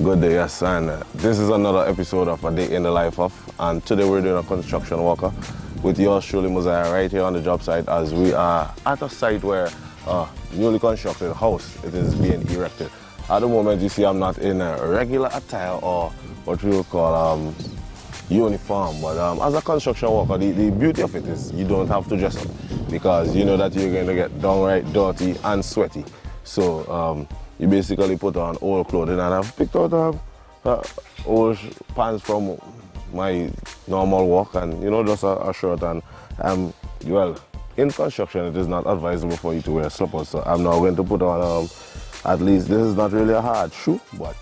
Good day, yes, and this is another episode of A Day in the Life of, and today we're doing a construction worker with yours truly, Mosiah, right here on the job site as we are at a site where a newly constructed house it is being erected. At the moment, you see I'm not in a regular attire or what we would call uniform, but as a construction worker, the beauty of it is you don't have to dress up because you know that you're going to get downright dirty and sweaty. So you basically put on old clothing, and I've picked out old pants from my normal work, and you know, just a shirt. And well, in construction it is not advisable for you to wear slippers, so I'm now going to put on at least, this is not really a hard shoe, but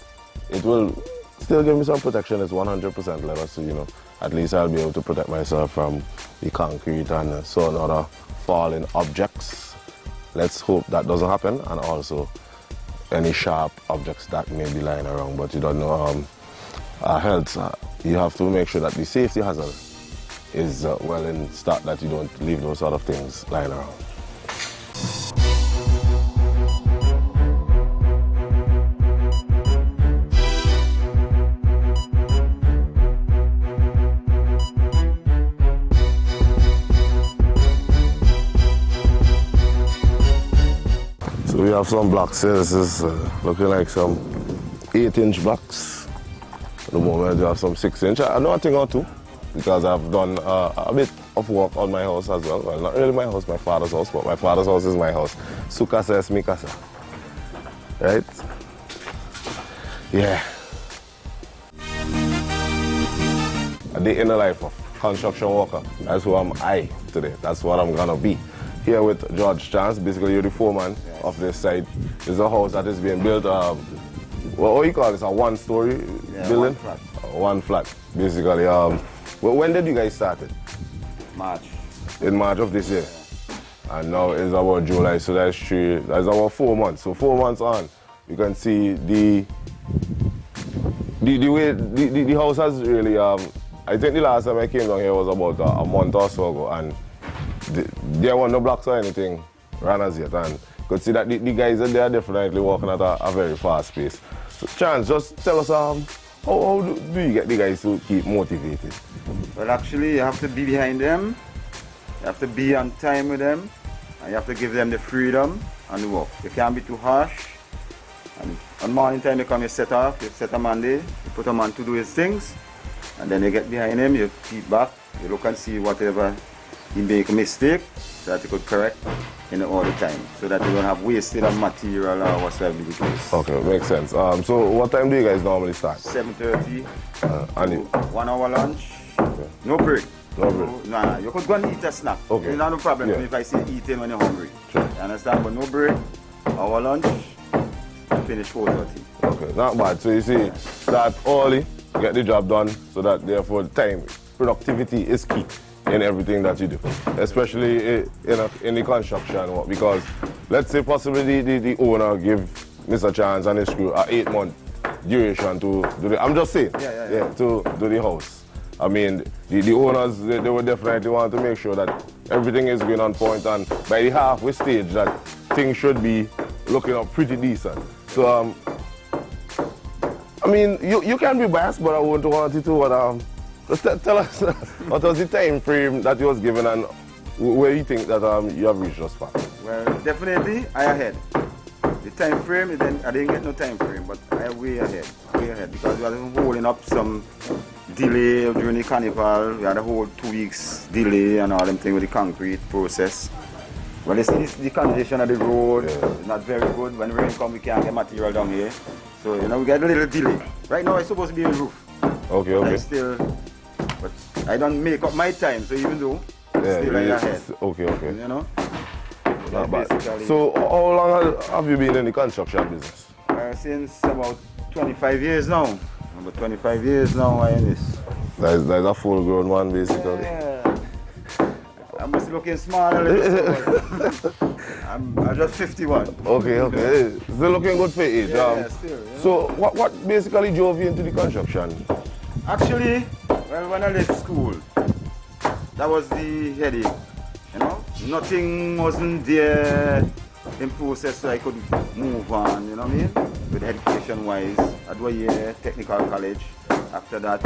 it will still give me some protection. It's 100% leather, so you know, at least I'll be able to protect myself from the concrete and so on other falling objects. Let's hope that doesn't happen, and also any sharp objects that may be lying around. But you don't know health. You have to make sure that the safety hazard is well in stock, that you don't leave those sort of things lying around. So we have some blocks here. This is looking like some 8-inch blocks. At the moment, we have some 6-inch. I know a thing or two because I've done a bit of work on my house as well. Well, not really my house, my father's house, but my father's house is my house. Su casa es mi casa. Right? Yeah. A day in the life of construction worker. That's who am I today. That's what I'm gonna be. Here with George Chance, basically you're the foreman of this site. It's a house that is being built, what do you call this, a one-story building? One flat, basically. When did you guys start it? March. In March of this year? Yeah. And now it's about July, so that's about 4 months. So 4 months on, you can see the way the house has really, I think the last time I came down here was about a month or so ago, and there weren't no blocks or anything ran as yet, and you could see that the guys they are definitely working at a very fast pace. So Chance, just tell us how do you get the guys to keep motivated? Well, actually, you have to be behind them, you have to be on time with them, and you have to give them the freedom and the work. You can't be too harsh. And on morning time, you come, you set off, you set a man there, you put a man to do his things, and then you get behind him, you keep back, you look and see whatever he make a mistake so that you could correct all the time, so that you don't have wasted of material or whatsoever the case. Okay, makes sense. So what time do you guys normally start? 7:30. And 1 hour lunch. Okay. No break. No break. Nah, you could go and eat a snack. Okay. It's not no problem if I say eating when you're hungry. Sure. You understand? But no break. Hour lunch. Finish 4:30. Okay, not bad. So you see, start early, get the job done, so that therefore time, productivity is key in everything that you do, especially in the construction work, because let's say possibly the owner give Mr. Chance and his crew an 8-month duration to do the, I'm just saying, to do the house. I mean, the owners, they would definitely want to make sure that everything is going on point, and by the halfway stage that things should be looking up pretty decent. So, I mean, you can be biased, but I would want you to, just tell us what was the time frame that you was given, and where you think that you have reached thus far? Well, definitely I ahead. The time frame, I didn't get no time frame, but I am way ahead, because we were holding up some delay during the carnival. We had a whole 2 weeks delay and all them things with the concrete process. Well, you see the condition of the road is not very good. When rain comes, we can't get material down here. So, you know, we get a little delay. Right now, it's supposed to be a roof. Okay. But I don't make up my time, so even though, still I ahead. Okay. You know? Not bad. So how long have you been in the construction business? Since about 25 years now. About 25 years now I in this. That's a full-grown one, basically. Yeah. I must be looking small a little. I'm just 51. Okay. Still looking good for age. Yeah, still. Yeah. So what basically drove you into the construction? Actually, well, when I left school, that was the headache. You know, nothing wasn't there in process so I could move on, you know what I mean? With education-wise. I do a year technical college. After that,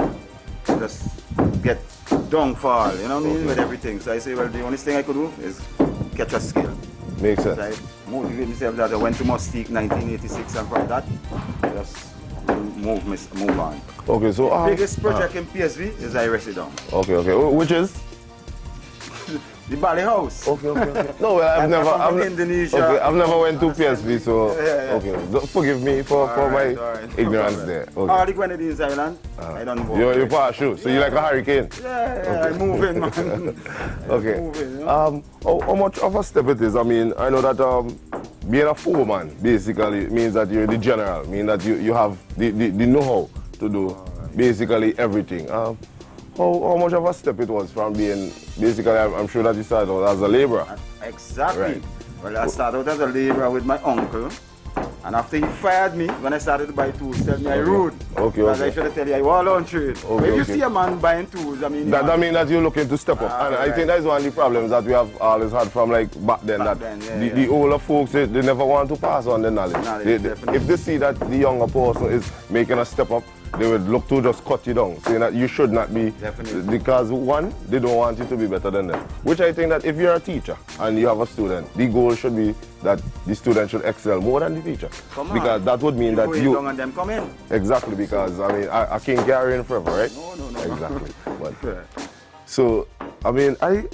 just get downfall, you know what I mean, with everything. So I say, well, the only thing I could do is catch a skill. Makes sense. Right? Motivate myself that I went to Mustique 1986, and from that, just move on. Okay, so the biggest project in PSV is I Residence. Okay, which is? The Bali House. Okay. No, well, I've never Indonesia. Okay, I've never went to PSV, so yeah. okay. Forgive me for my ignorance there. Okay. All the Grenadines Island, I don't know. You pass through, so you like a hurricane? Yeah, I move in, man. Okay. Moving, you know? How much of a step it is? I mean, I know that being a foreman basically means that you're the general, means that you have the know-how to do basically everything. How much of a step it was from being, basically, I'm sure that you started out as a laborer. Exactly. Right. Well, I started out as a laborer with my uncle. And after he fired me, when I started to buy tools, he told me I rude. Because I should have told you I was on trade. But if you see a man buying tools, I mean... That means that you're looking to step up. And I think that's one of the problems that we have always had from like back then. The older folks, they never want to pass on the knowledge. If they see that the younger person is making a step up, they would look to just cut you down, saying that you should not be. Definitely. Because one, they don't want you to be better than them. Which I think that if you're a teacher and you have a student, the goal should be that the student should excel more than the teacher. Because that would mean that you... and them come in. Exactly, because I mean, I can't carry in forever, right? No. Exactly. So, I mean, I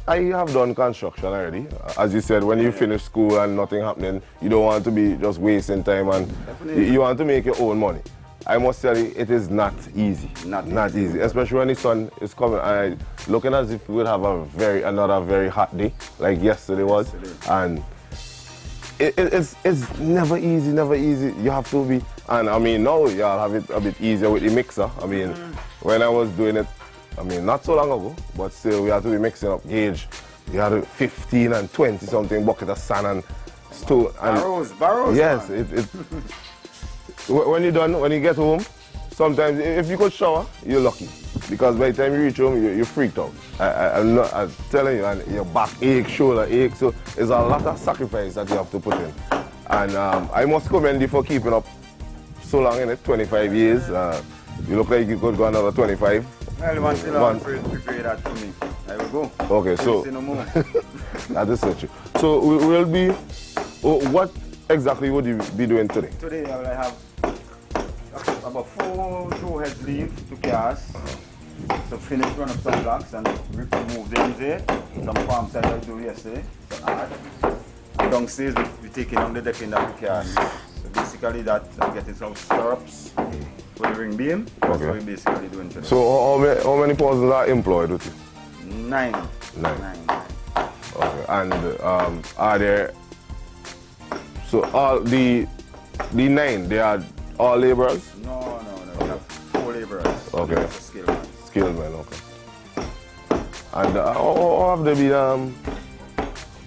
have done construction already. As you said, when you finish school and nothing happening, you don't want to be just wasting time, and you want to make your own money. I must tell you, it is not easy. Not easy, especially when the sun is coming. And looking as if we would have another very hot day, like yesterday was. And it's never easy. You have to be, and I mean, now y'all have it a bit easier with the mixer. I mean, when I was doing it, I mean, not so long ago, but still we had to be mixing up gauge. You had 15 and 20 something bucket of sand and stone. Barrows. Yes, when you're done, when you get home, sometimes if you could shower, you're lucky. Because by the time you reach home, you're freaked out. I'm telling you, and your back ache, shoulder ache, so there's a lot of sacrifice that you have to put in. And I must commend you for keeping up so long in it, 25 years. You look like you could go another 25. Well, once in a while, prepare that for me. I will go. Okay, so no more. That is so true. So we'll be, what exactly would you be doing today? Today I will have about 4 tow heads leave to cast. So finish run up some blocks and remove them there. Some farm side I do yesterday. So and downstairs we're taking on the decking that we cast. So basically that I'm getting some stirrups for the ring beam. That's what we're basically doing today. So how many persons are employed with you? 9. Okay. And are there, so all the 9, they are all laborers? No. We have 4 laborers. Okay. Skilled men. Okay. And how have they been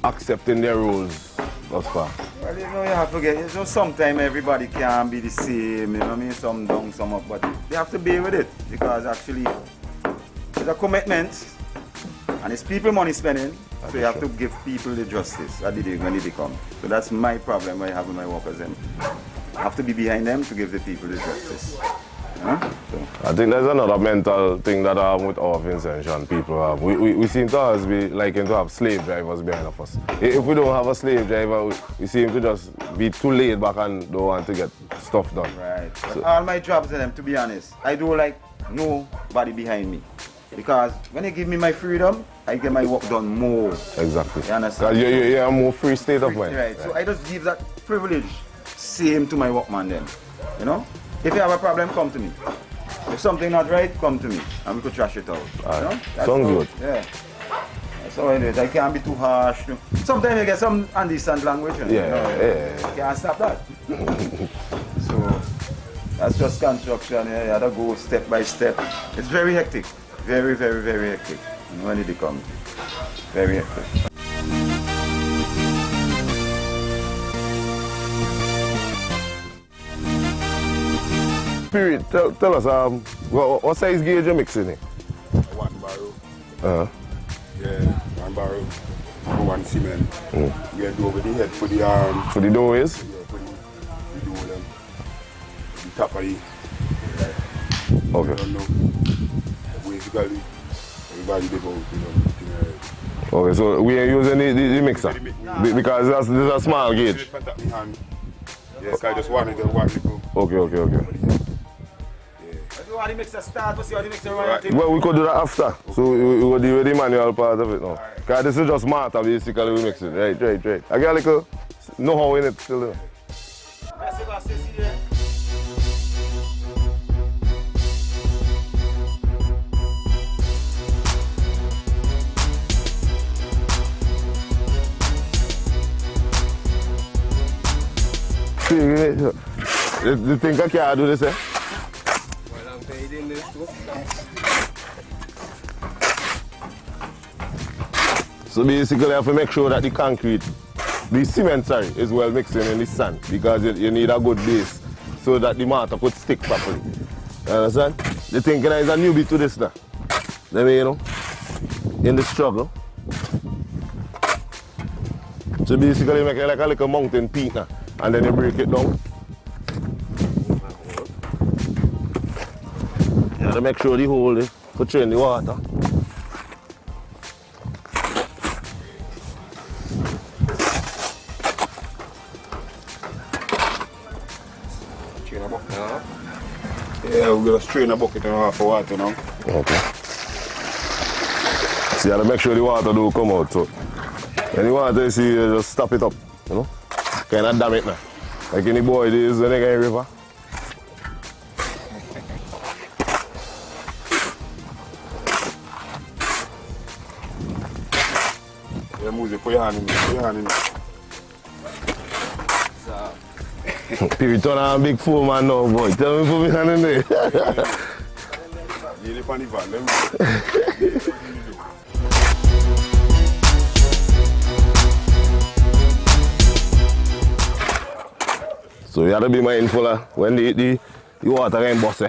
accepting their roles thus far? Well, you have to get, sometimes everybody can't be the same, you know what I mean? Some down, some up, but they have to be with it because actually it's a commitment and it's people money spending, so you have to give people the justice when they come. So that's my problem when I have with my workers. I have to be behind them to give the people the justice. So. I think there's another mental thing that with our Vincent and people have. We seem to always be liking to have slave drivers behind of us. If we don't have a slave driver, we seem to just be too laid back and don't want to get stuff done. Right. So, all my jobs in them, to be honest, I do like nobody behind me. Because when they give me my freedom, I get my work done more. Exactly. You understand? You're a more free state of mind. Right. So I just give that privilege same to my workman then. You know? If you have a problem, come to me. If something not right, come to me and we could trash it out. You know? Sounds good. Yeah. That's how it is. I can't be too harsh. Sometimes you get some undecent language. You can't stop that. So that's just construction. You have to go step by step. It's very hectic. Very hectic. And when it comes, very hectic. Spirit, tell us, what size gauge you mixing here? 1 barrel. Yeah, 1 barrel for 1 cement. Yeah, do over the head for the for the doorways? Yeah, for the door them. top of the. Okay. I don't know. Basically, everybody they go, Okay, so we ain't using the mixer because this is a small gauge. Yes, I just want to go. Okay. If you want the mixer start, to see how the mixer run. Well, we could do that after. So we will do the manual part of it now. Because this is just mortar basically we mix it. Right. I got a little know-how in it still. You think I can't do this, eh? Well, I'm paid in this too. So basically I have to make sure that the cement is well mixed in the sand because you need a good base so that the mortar could stick properly. You understand? You think there is a newbie to this now? Let me, in the struggle. So basically you make it like a little mountain peak now. And then you break it down. You have to make sure the hole is to drain the water. Strain a bucket now. Yeah, we're going to strain a bucket and a half of water now. Okay. So you have to make sure the water don't come out. So when the water you see, you just stop it up. Kind of damn it now. Like in the boy days when they get in the river. Yeah, move it, put your hand in it. People turn on a big fool man now, boy. Tell me put my hand in there. You live on the van, let me. So you have to be mindful of when the water can bust.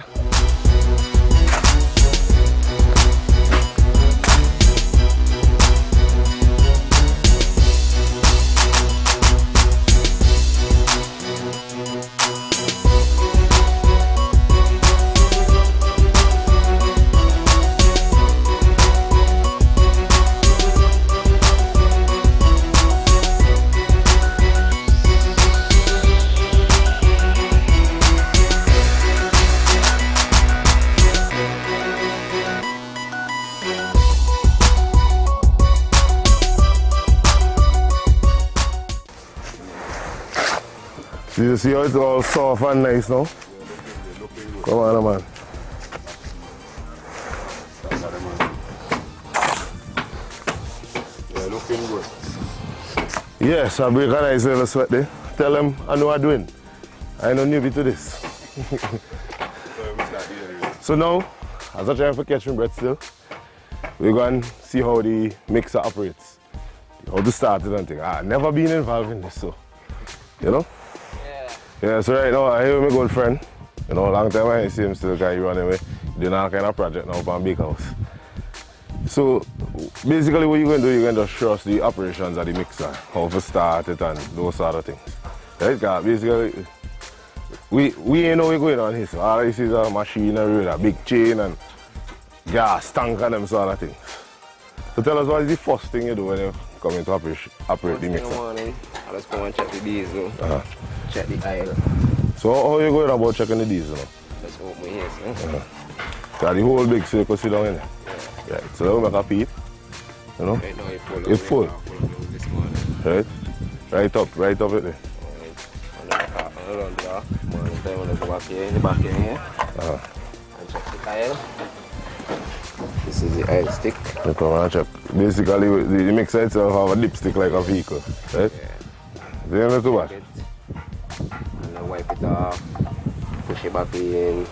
You see how it's all soft and nice now? Come on, man. Yeah, looking good. Yes, I break a nice little sweat there. Tell them I know what I'm doing. I know newbie to this. So now, as I'm trying to catch my breath still, we're going to see how the mixer operates. How to start it and things. I've never been involved in this, so, Yeah, so right now I'm here with my good friend. Long time I see him still guy running away. Doing all kind of project now for a big house. So basically what you're going to do, you're going to show us the operations of the mixer, how to start it and those sort of things. Right? Because basically we ain't know what's going on here. So all this is a machinery with a big chain and gas tank and them sort of things. So tell us what is the first thing you do when you come in to operate the mixer? In the morning, I just go and check the diesel, check the oil. So how are you going about checking the diesel now? Just open here, so. So the whole big so you can sit down in there. Yeah. Right. So now we make a peep. Right now it's full. It's full. This morning. Right? Right up it there. Morning time when I go back here, in the back end here. And check the oil. This is the oil stick. You come and check. Basically the mixer itself have a dipstick like a vehicle. Right? Yeah. They don't too bad. And I wipe it off, push it back in,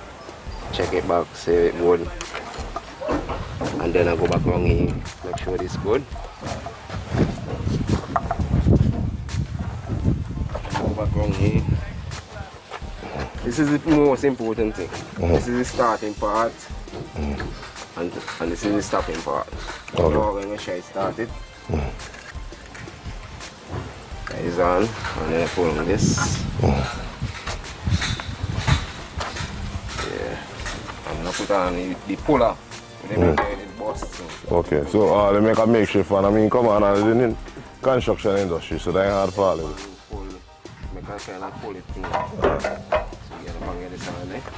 check it back, say it good. And then I go back around here, make sure it's good. Go back around here. This is the most important thing. This is the starting part, and this is the stopping part. Okay. Now we're going to try to start it. That is on, and then I pull on this. And I put on the puller. When they it busts. So. Okay, so they make a makeshift one. I mean, come on, they're in construction industry, so they ain't hard for all. Make a kind of pull it thing.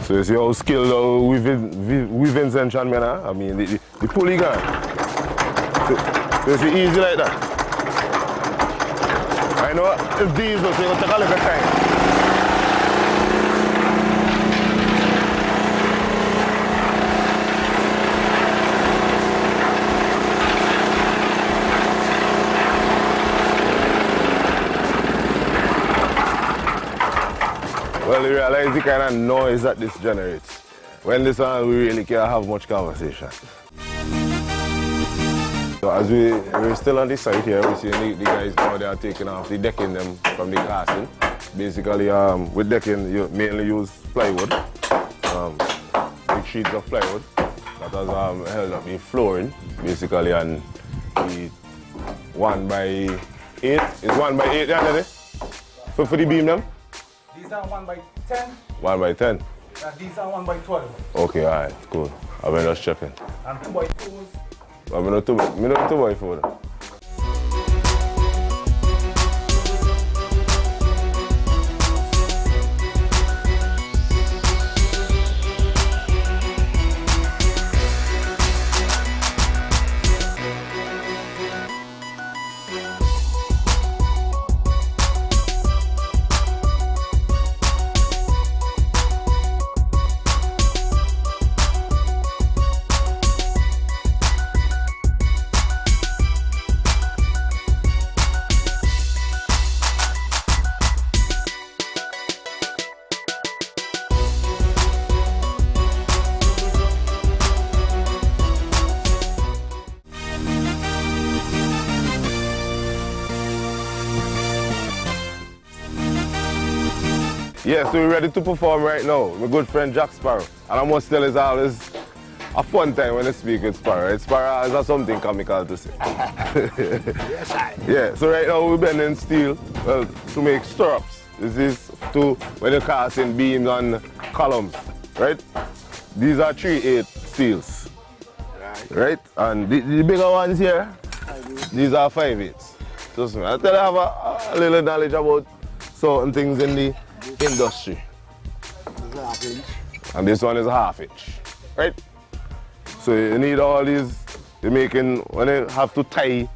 So you see how skilled we Vincent and men are? I mean, the pulley gun. So it's easy like that. I know it's diesel, so you take a little time. Well, you realize the kind of noise that this generates. When this one, we really can't have much conversation. So as we're still on this site here, we see the guys now they are taking off the decking them from the casting. Basically, with decking, you mainly use plywood, big sheets of plywood that has held up the flooring, basically, and the 1x8. It's 1x8, yeah, for the beam them? These are 1x10. 1x10? These are 1x12. Okay, alright, cool. I'm just checking. And 2x4s. I'm not 2x4. Yeah, so we're ready to perform right now. My good friend Jack Sparrow. And I must tell it's always a fun time when I speak with Sparrow. Right? Sparrow has something comical to say. Yes, I. Yeah, so right now we're bending steel to make stirrups. This is to when you're casting beams on columns, right? These are 3/8 steels, right? And the bigger ones here, these are 5/8. Trust me, I tell you I have a little knowledge about certain things in the industry. And this one is a 1/2 inch, right? So you need all these, you're making, when you have to tie,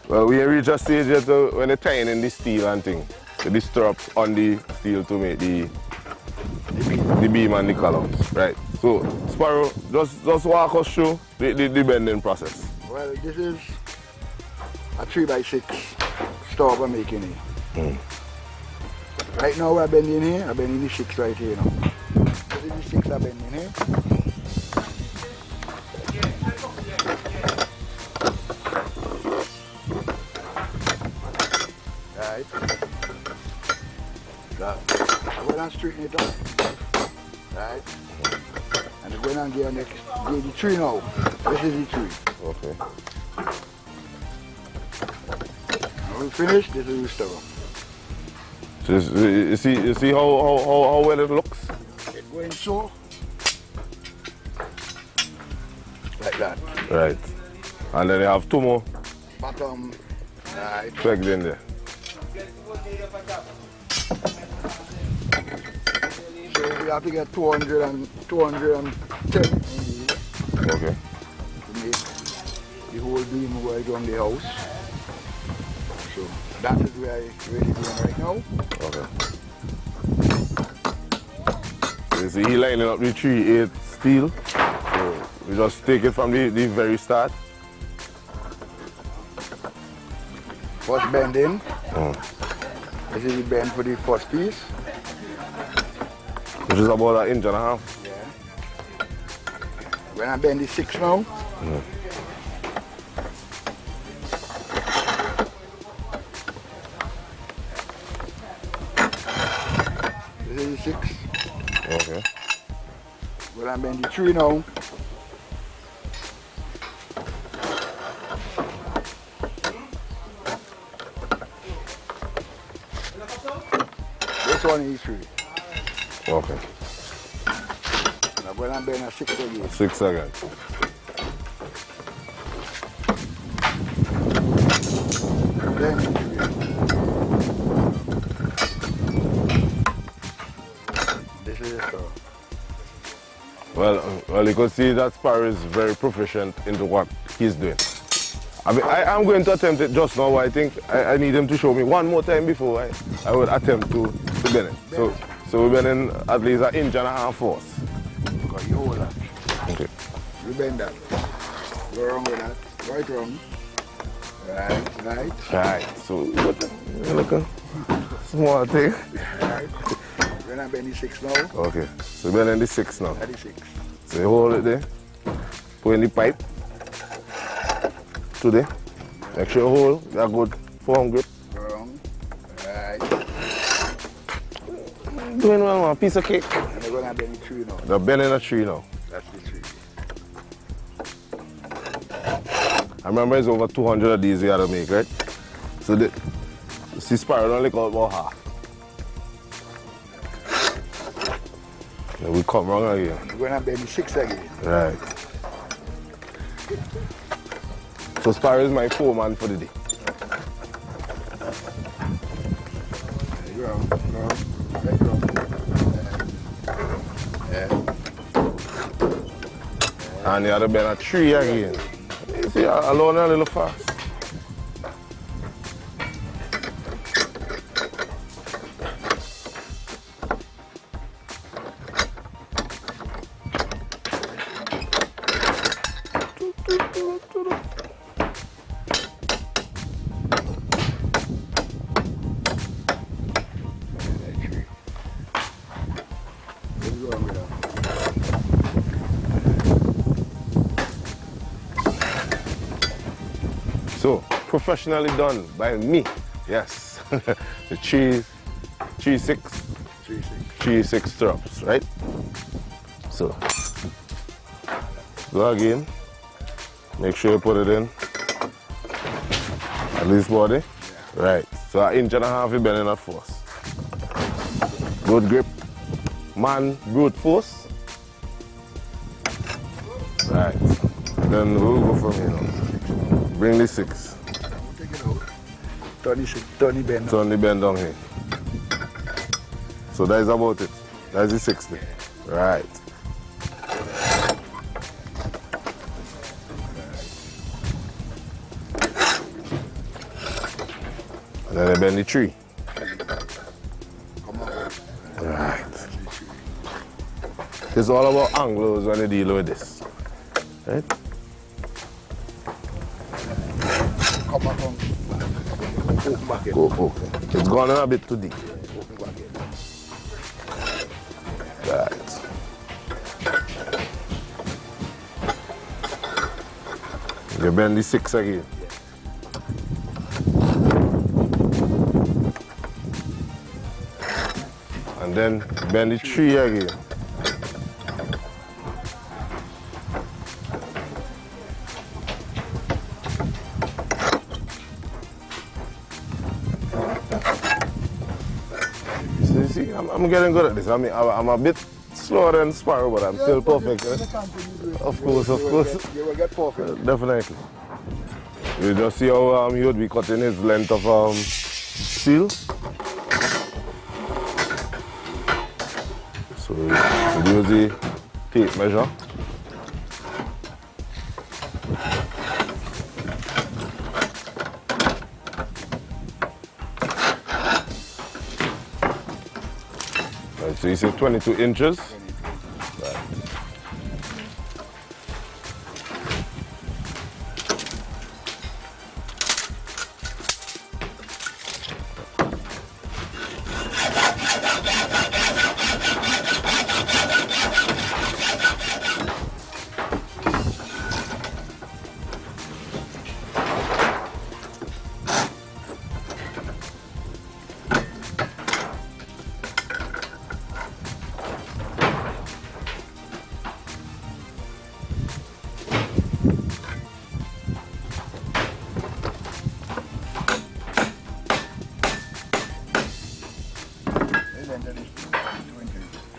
well, we reach a stage yet when you're tying in the steel and thing, the stirrups on the steel to make the beam and the columns, right? So, Sparrow, just walk us through the bending process. Well, this is a 3x6 stirrup I'm making here. Right now we're bending here, I'm bending the 6 right here now. This is the 6 I'm bending here. Right. I'm going to straighten it up. Right. And I'm going to get the tree now. This is the tree. Okay. When we finish, this is the stirrup. So you see how well it looks? It's going so. Like that. Right. And then you have 2 more Bottom. Right. pegs in there. So we have to get 210 Okay. to make the whole beam right on the house. So that is where I'm really doing right now. Okay. You see, he lining up the 3/8 steel. So we just take it from the very start. First bend in. This is the bend for the first piece. Which is about 1.5 inches. Yeah. When I bend the 6 now. This is the 6. Okay. When I bend the 3 now. This one is 3. Okay. I'm going to bend a 6 again. 6 again. Then this is it. Well, you can see that Sparrow is very proficient into what he's doing. I mean, I'm going to attempt it just now. I think I need him to show me one more time before I would attempt to bend it. So we're bending at least 1.5 inches force. Because you hold that. Okay. You bend that. Go wrong with that. Right wrong. Right. Right. So look a small thing. Right. We're not bending 6 now. Okay. So we're bending the 6 now. 36. So you hold it there. Put in the pipe. To there. Make sure you hold a good firm grip. Wrong. Right. Doing well, man. Piece of cake. And they're going to bend the 3 now. They're bending a tree now. That's the 3. I remember it's over 200 of these we had to make, right? So the Sparrow only got about half. Then we come wrong again. We're going to bend the 6 again. Right. So Sparrow is my foreman for the day. Wrong. Right wrong. And the other bend a tree again. You see, I learn a little fast. So, professionally done by me. Yes. The 3-6 stirrups, right? So, go again. Make sure you put it in. At least body. Right. So 1.5 inches you bending at force. Good grip. Man, brute force. Right. Then we'll go from here now. Bring the 6. Take it out. Turn the bend. Turn the bend down here. So that is about it. That's the 60. Right. And then I bend the 3. Come on. Right. It's all about angles when you deal with this. Right? Come on. Open back in. Okay. It's gone a bit too deep. Open back in. Right. You bend the 6 again. And then bend the 3 again. So you see, I'm getting good at this. I mean, I'm a bit slower than Sparrow, but I'm still perfect. Eh? Of course. You will get perfect. Definitely. You just see how he would be cutting his length of steel. So you use the tape measure. Right, so you say 22 inches.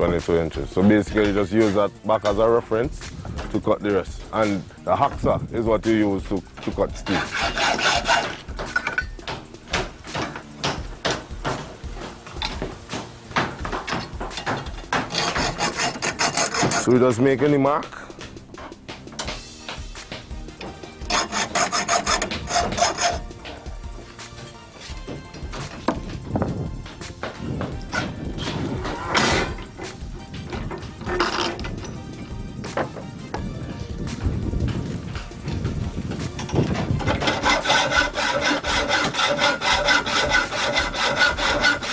22 inches. So basically you just use that back as a reference to cut the rest. And the hacksaw is what you use to cut steel. So we just make any mark.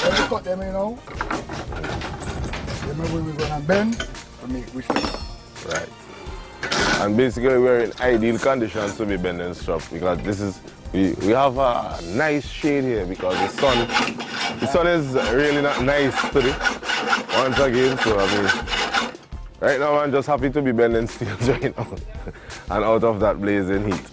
When we cut them, you know, remember we're gonna bend to make we strap. Right. And basically we're in ideal conditions to be bending strap because this is we have a nice shade here because the sun is really not nice today. Once again, so I mean right now I'm just happy to be bending steels right now and out of that blazing heat.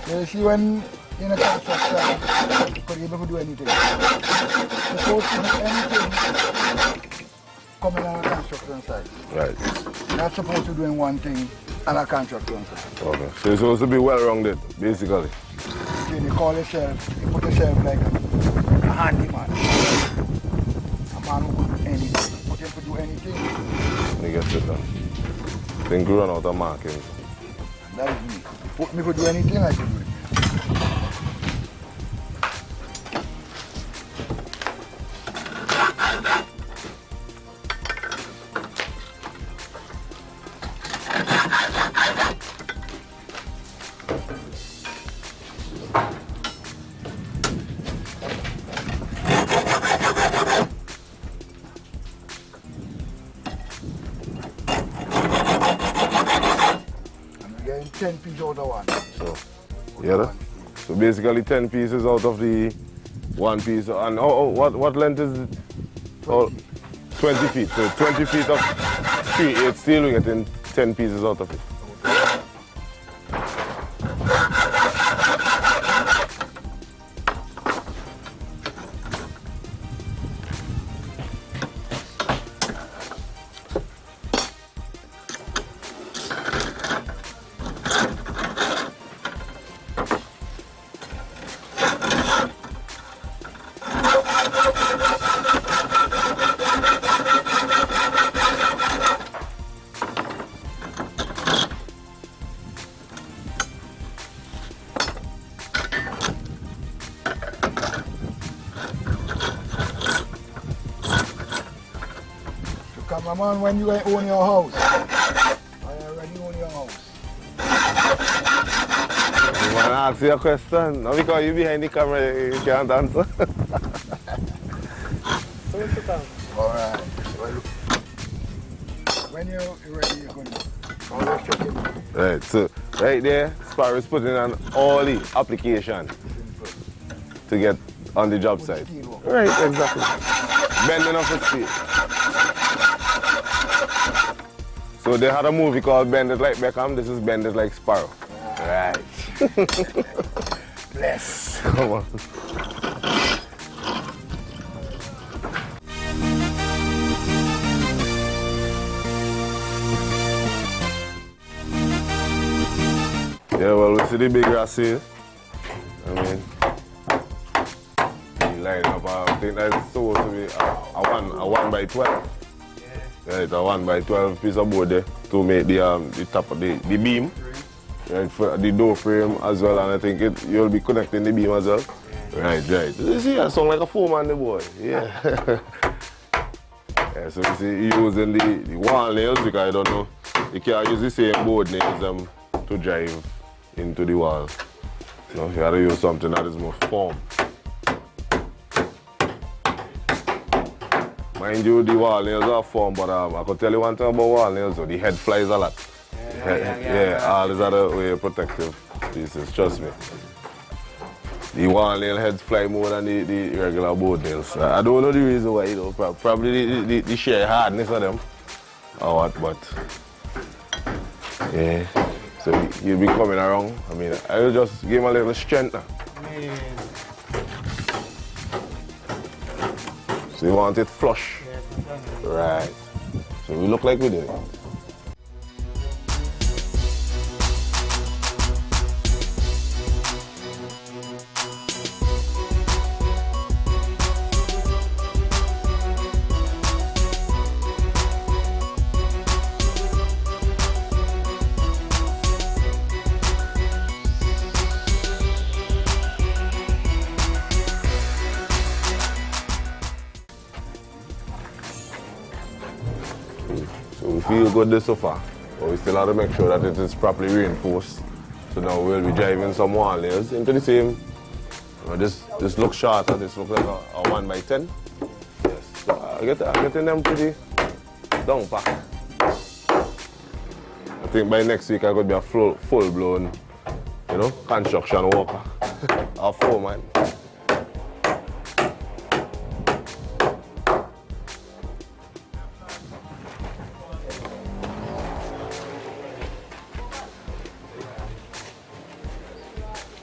You see when in a construction, you could even do anything. You're supposed to do anything coming on a construction site. Right. You're not supposed to do one thing on a construction site. Okay. So you're supposed to be well rounded, basically. Okay, you call yourself, you put yourself like a handyman. A man who could do anything. Put him to do anything. You get it done. Then you run out of markings. That is me. Put me to do anything, I can do it. And we're getting 10 pieces out of one. So, yeah. So basically 10 pieces out of the one piece. And what length is it? 20 feet. So 20 feet of 3/8 steel, we're getting 10 pieces out of it. Cameraman, when you own your house, I already own your house. You want to ask you a question? No, because you behind the camera, you can't answer. Alright. Well, when you're ready, you're going to always check it. Right, so right there, Sparrow is putting on all the application to get on the job site. Right, exactly. Bending off his feet. So they had a movie called Bend It Like Beckham. This is Bend It Like Sparrow. Right. Bless. Come on. Yeah, well, we see the big grass here. I mean, he lined up, I think that's supposed to be a 1 by 12. Yeah, it's a 1 by 12 piece of board there to make the top of the beam. Right, for the door frame as well, and I think you'll be connecting the beam as well. Right. You see, I sound like a foreman, the boy. Yeah. Yeah, so you see, he using the wall nails because I don't know, you can't use the same board nails to drive into the wall. You gotta use something that is more firm. Mind you, the wall nails are firm, but I could tell you one thing about wall nails, so the head flies a lot. Yeah, all these other way protective pieces, trust me. The wall nail heads fly more than the regular board nails. I don't know the reason why, you know, probably the sheer hardness of them or what, but yeah. So he'll be coming around. I mean, I'll just give him a little strength now. Man. So you want it flush? Yeah, Right. So we look like we did it. So we feel good this so far, but we still have to make sure that it is properly reinforced. So now we'll be driving some wall nails into the same. This looks shorter, this looks like a 1x10. Yes, so I'm getting them pretty down packed. I think by next week I could be a full-blown, construction worker. A foreman.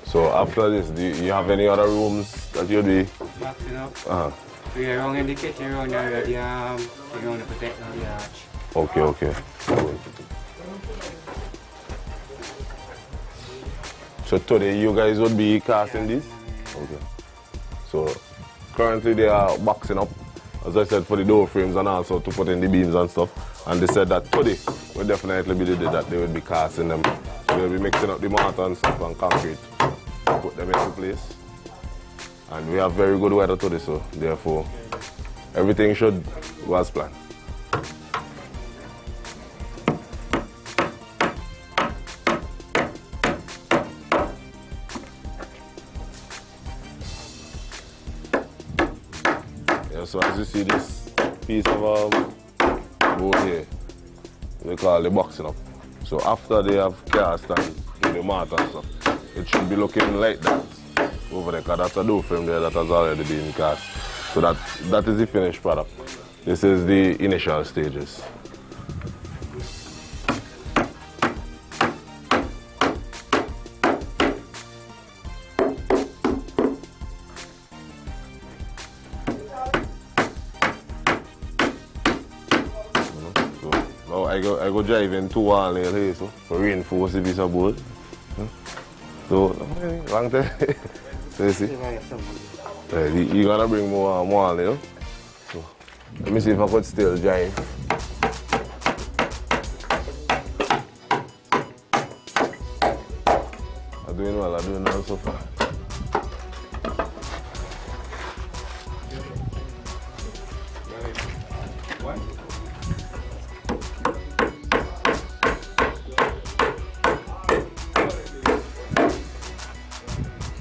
So after this, do you have any other rooms that you'll be? Boxing up. Uh-huh. We are around in the kitchen, around the around the protect the arch. Okay. So today you guys would be casting these? Okay. So currently they are boxing up, as I said, for the door frames and also to put in the beams and stuff. And they said that today will definitely be the day that they will be casting them. So they'll be mixing up the mortar and stuff and concrete, put them into place. And we have very good weather today, so therefore everything should go as planned. Yeah, so as you see this piece of board here, we call the boxing up. So after they have cast and do the mortar and stuff, it should be looking like that over there, because that's a door frame there that has already been cast. So that is the finished product. This is the initial stages. So now I go drive in 2 wall nail here, so for reinforce the piece of board. So long time. So you see, you're gonna bring more nail. So let me see if I could still drive. I'm doing well so far.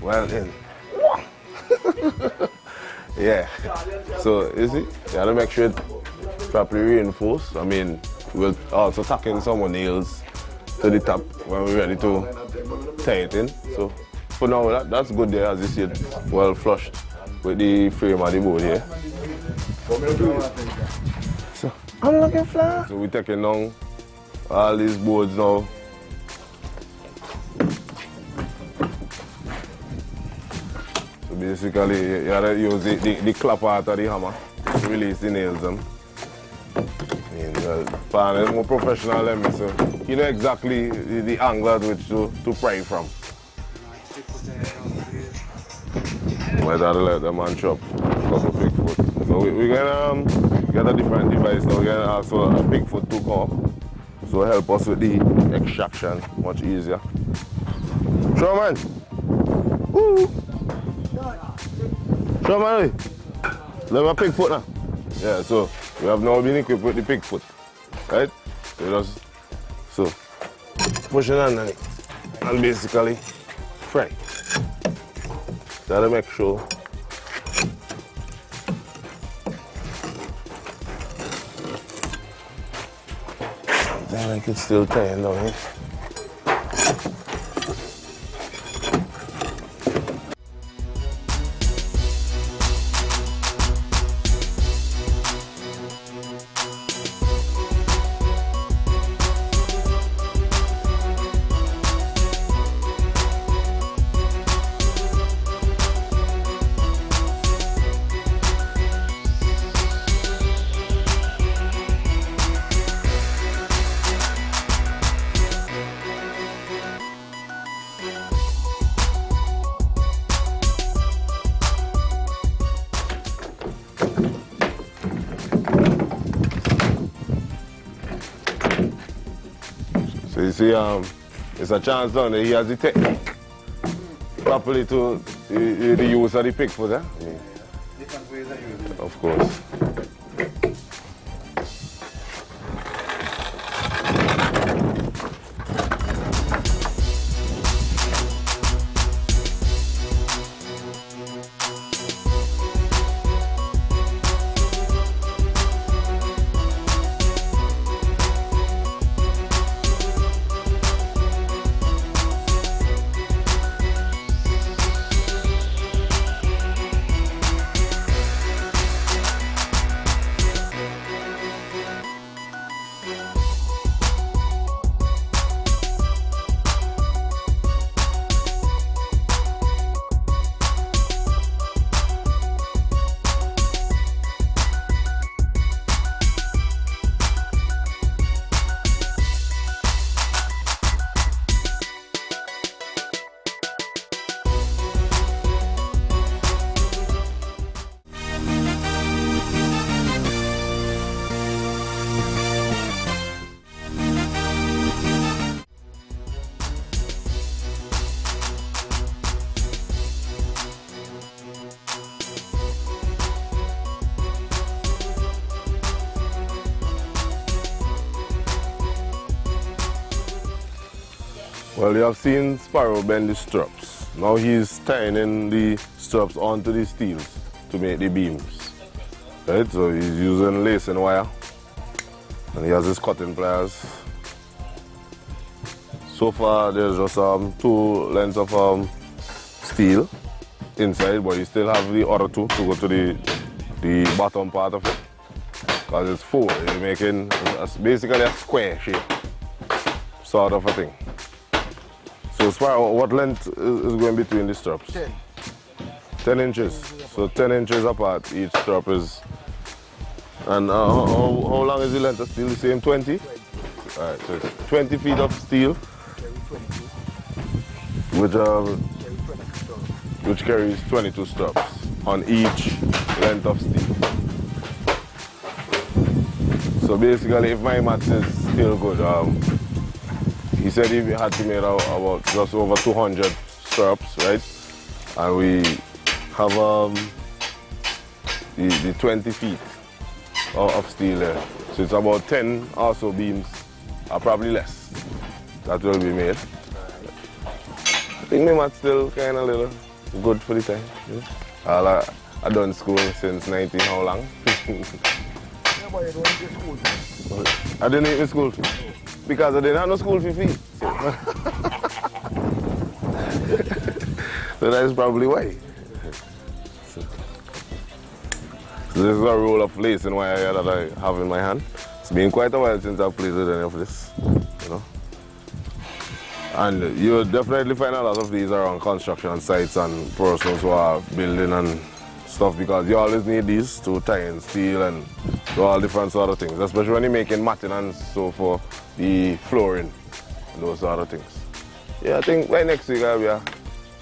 Well then. Yeah. So you see, you gotta make sure it's properly reinforced. I mean, we'll also tuck in some more nails to the top when we're ready to tie it in. So for now, that's good there, as you see it well flushed with the frame of the board here. So I'm looking flat. So we're taking down all these boards now. Basically, you have to use the clap out of the hammer to release the nails. Pan is more professional than me, so you know exactly the angle at which to pry from. Might have to let the man chop a couple big foot. So we're going to get a different device now. We're going to also a big foot to come up. So help us with the extraction much easier. Sure, man. Woo! Sure, man. Let me pig foot now. Yeah, so we have now been equipped with the pig foot. Right? So push it on it and basically fry. Gotta make sure then I could still tying down here. see, it's a chance down there. He has the technique properly to the use of the pick for that. Different ways of using it. Of course. Well, you have seen Sparrow bend the straps. Now he's tying in the straps onto the steels to make the beams. Right, so he's using lace and wire. And he has his cutting pliers. So far there's just 2 lengths of steel inside, but you still have the other 2 to go to the bottom part of it. Because it's 4, you're making basically a square shape sort of a thing. So Sparrow, what length is going between the straps? 10. 10 inches. So 10 inches apart each strap is. And how long is the length of steel? The same 20? 20. Alright, so it's 20 feet of steel, which carries 22 straps on each length of steel. So basically, if my maths is still good, he said he had to make about just over 200 straps, right? And we have the 20 feet of steel there. So it's about 10 or so beams, or probably less, that will be made. I think my maths still kind of little good for the time. Yeah. I done school since 19, how long? Yeah, but you don't get school fee. I didn't need my school fee. Because I didn't have no school fee. So that is probably why. So this is a roll of lace and wire here that I have in my hand. It's been quite a while since I've played with any of this, you know. And you'll definitely find a lot of these around construction sites and persons who are building and stuff, because you always need these to tie in steel and do all different sort of things, especially when you're making matting and so for the flooring and those sort of things. Yeah, I think by next week I'll be a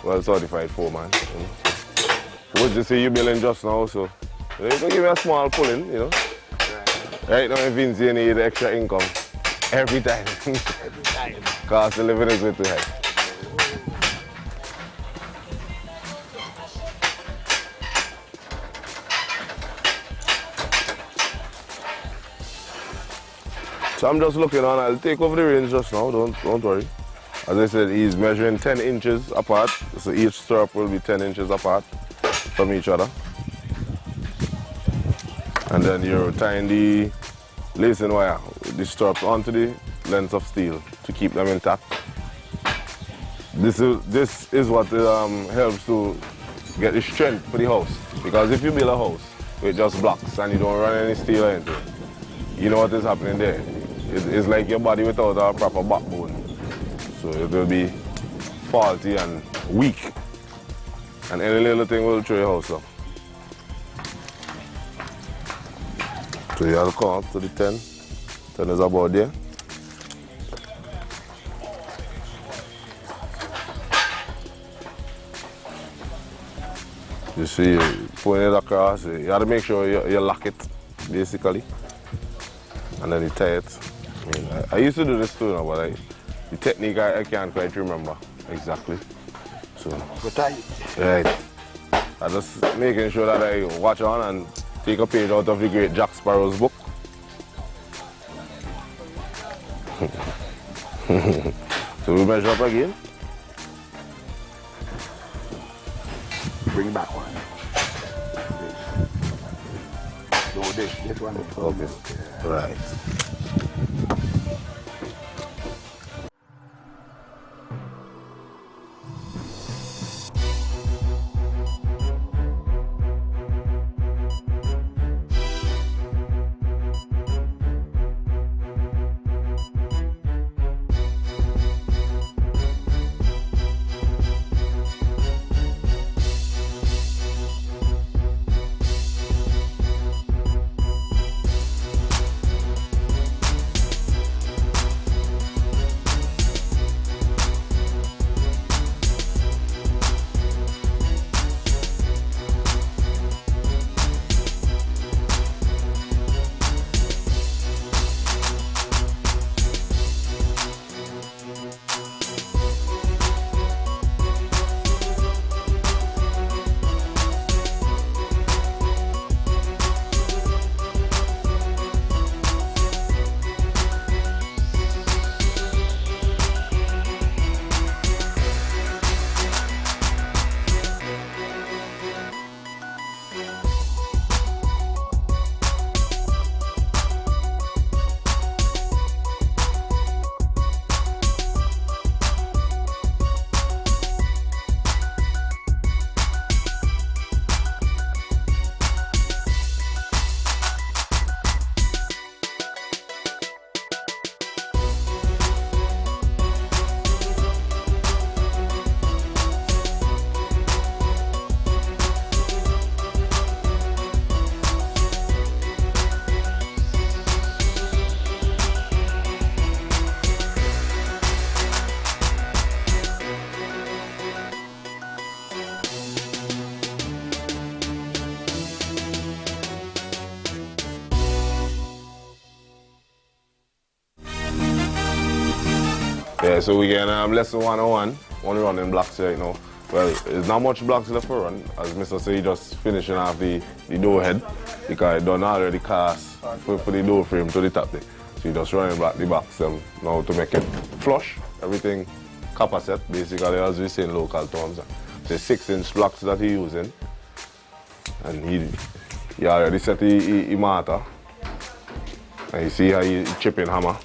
well-certified foreman. You know. What you say you're building just now, so you can give me a small pull-in, you know. Right now, Vincent, you need extra income every time. Every time. Cost of living is way too high. So I'm just looking on, I'll take over the reins just now, don't worry. As I said, he's measuring 10 inches apart, so each strap will be 10 inches apart from each other. And then you're tying the lacing wire, the straps onto the length of steel to keep them intact. This is what helps to get the strength for the house. Because if you build a house with just blocks and you don't run any steel or anything, you know what is happening there. It's like your body without a proper backbone. So it will be faulty and weak. And any little thing will throw your house up. So you have to come up to the 10. 10 is about there. You see, you're putting it across. You have to make sure you lock it, basically. And then you tie it. I used to do this too, but The technique I can't quite remember exactly. So Go tight. right. I just making sure that I watch on and take a page out of the great Jack Sparrow's book. So we measure up again. Bring back one. This. No, this one. Okay. Right. Yeah, so we get lesson 101, only running blocks right now. Well, there's not much blocks left to run, as Mr. say, just finishing off the door head, because I done already cast for the door frame to the top there. So you just running back the box now to make it flush, everything copper set, basically as we say in local terms. The 6-inch blocks that he's using, and he already set the mortar. And you see how he chipping hammer.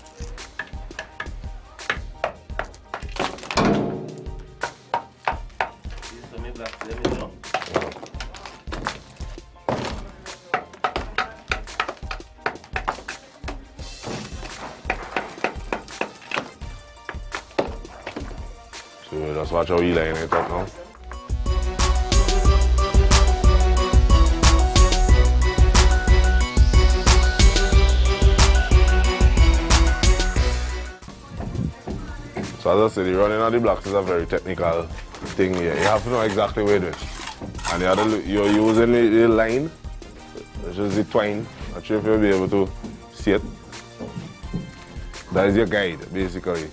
So just watch how he line it up now. So as I said, the running of the blocks is a very technical thing here. You have to know exactly where it is. And you're using the line, which is the twine. Not sure if you'll be able to see it. That is your guide, basically.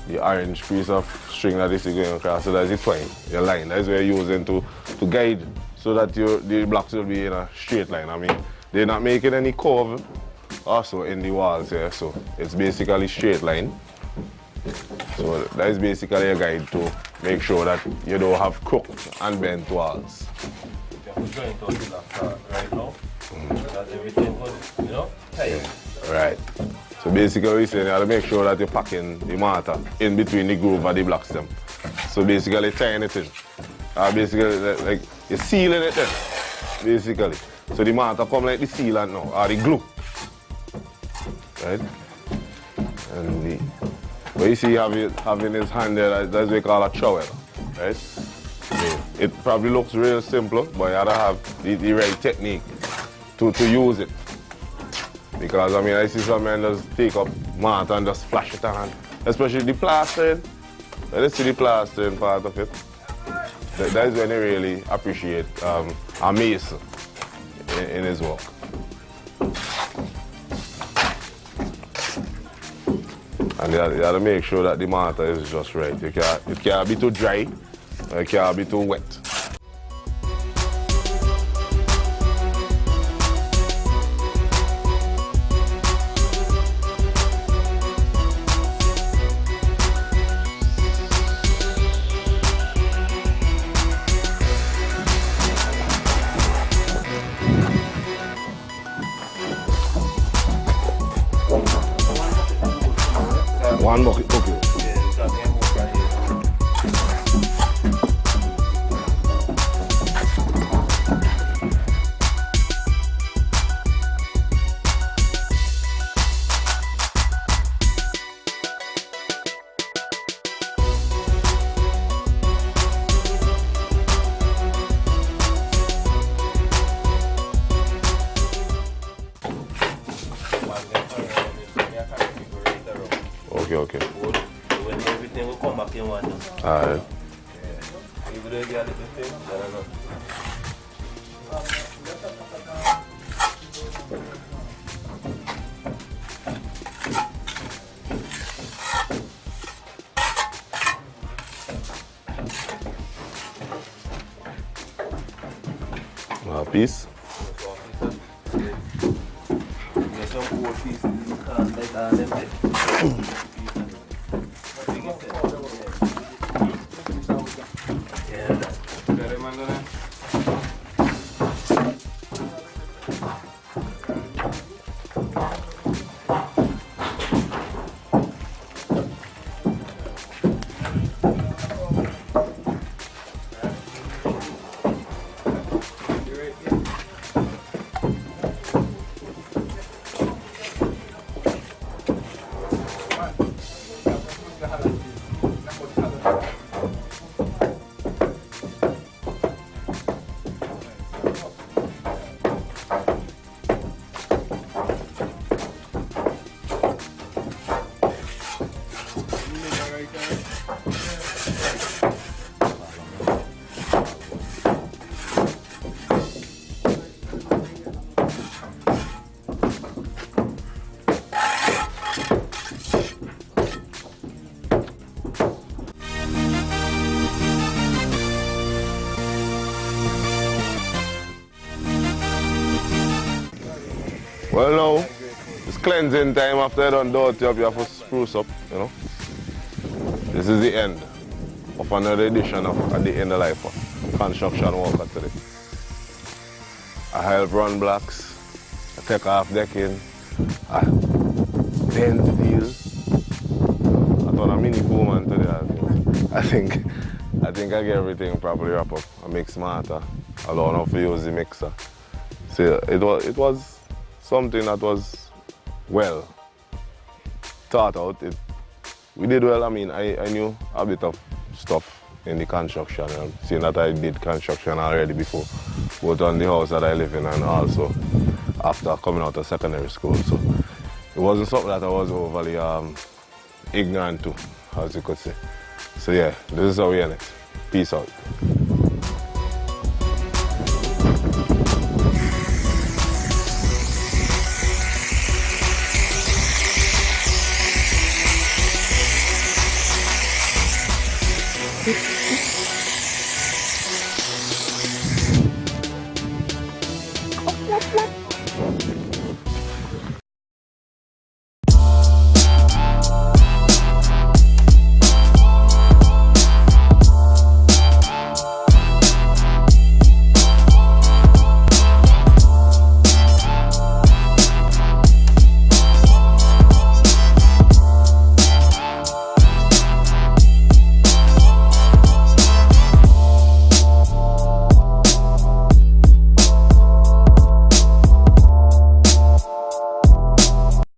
The orange piece of string that is going across, so that's the twine, your line. That is what you're using to guide so that the blocks will be in a straight line. I mean, they're not making any curve also in the walls here, so it's basically straight line. So that is basically a guide to make sure that you don't have crooked and bent walls. Right now, that everything was, you know, tight. Right. So basically we're saying you have to make sure that you're packing the mortar in between the groove and the blocks them. So basically tying it in. Basically like you're sealing it in, basically. So the mortar come like the sealant now, or the glue. Right? And what you see having his hand there, that's what we call a trowel. Right? So it probably looks real simple, but you have to have the right technique to use it. Because I mean, I see some men just take up mortar and just flash it on, especially the plastering. Let's see the plastering part of it. That is when they really appreciate a mason in his work. And you have to make sure that the mortar is just right. It can't be too dry, or it can't be too wet. One bucket, okay. Okay. When everything will come back in one. Alright. You will get a little thing, I don't know. Piece. There's some old pieces you can't let all them there. Well now, it's cleansing time. After you done dirty up, you have to spruce up, you know. This is the end of another edition of At the End of Life of Construction Worker today. I help run blocks, I take off decking, I bend steel. I done a mini foreman today. I think I get everything properly wrapped up. I make smarter, I learn how to use the mixer. So it was something that was well thought out. We did well. I mean, I knew a bit of stuff in the construction, seeing that I did construction already before, both on the house that I live in and also after coming out of secondary school. So it wasn't something that I was overly ignorant to, as you could say. So yeah, this is how we end it. Peace out.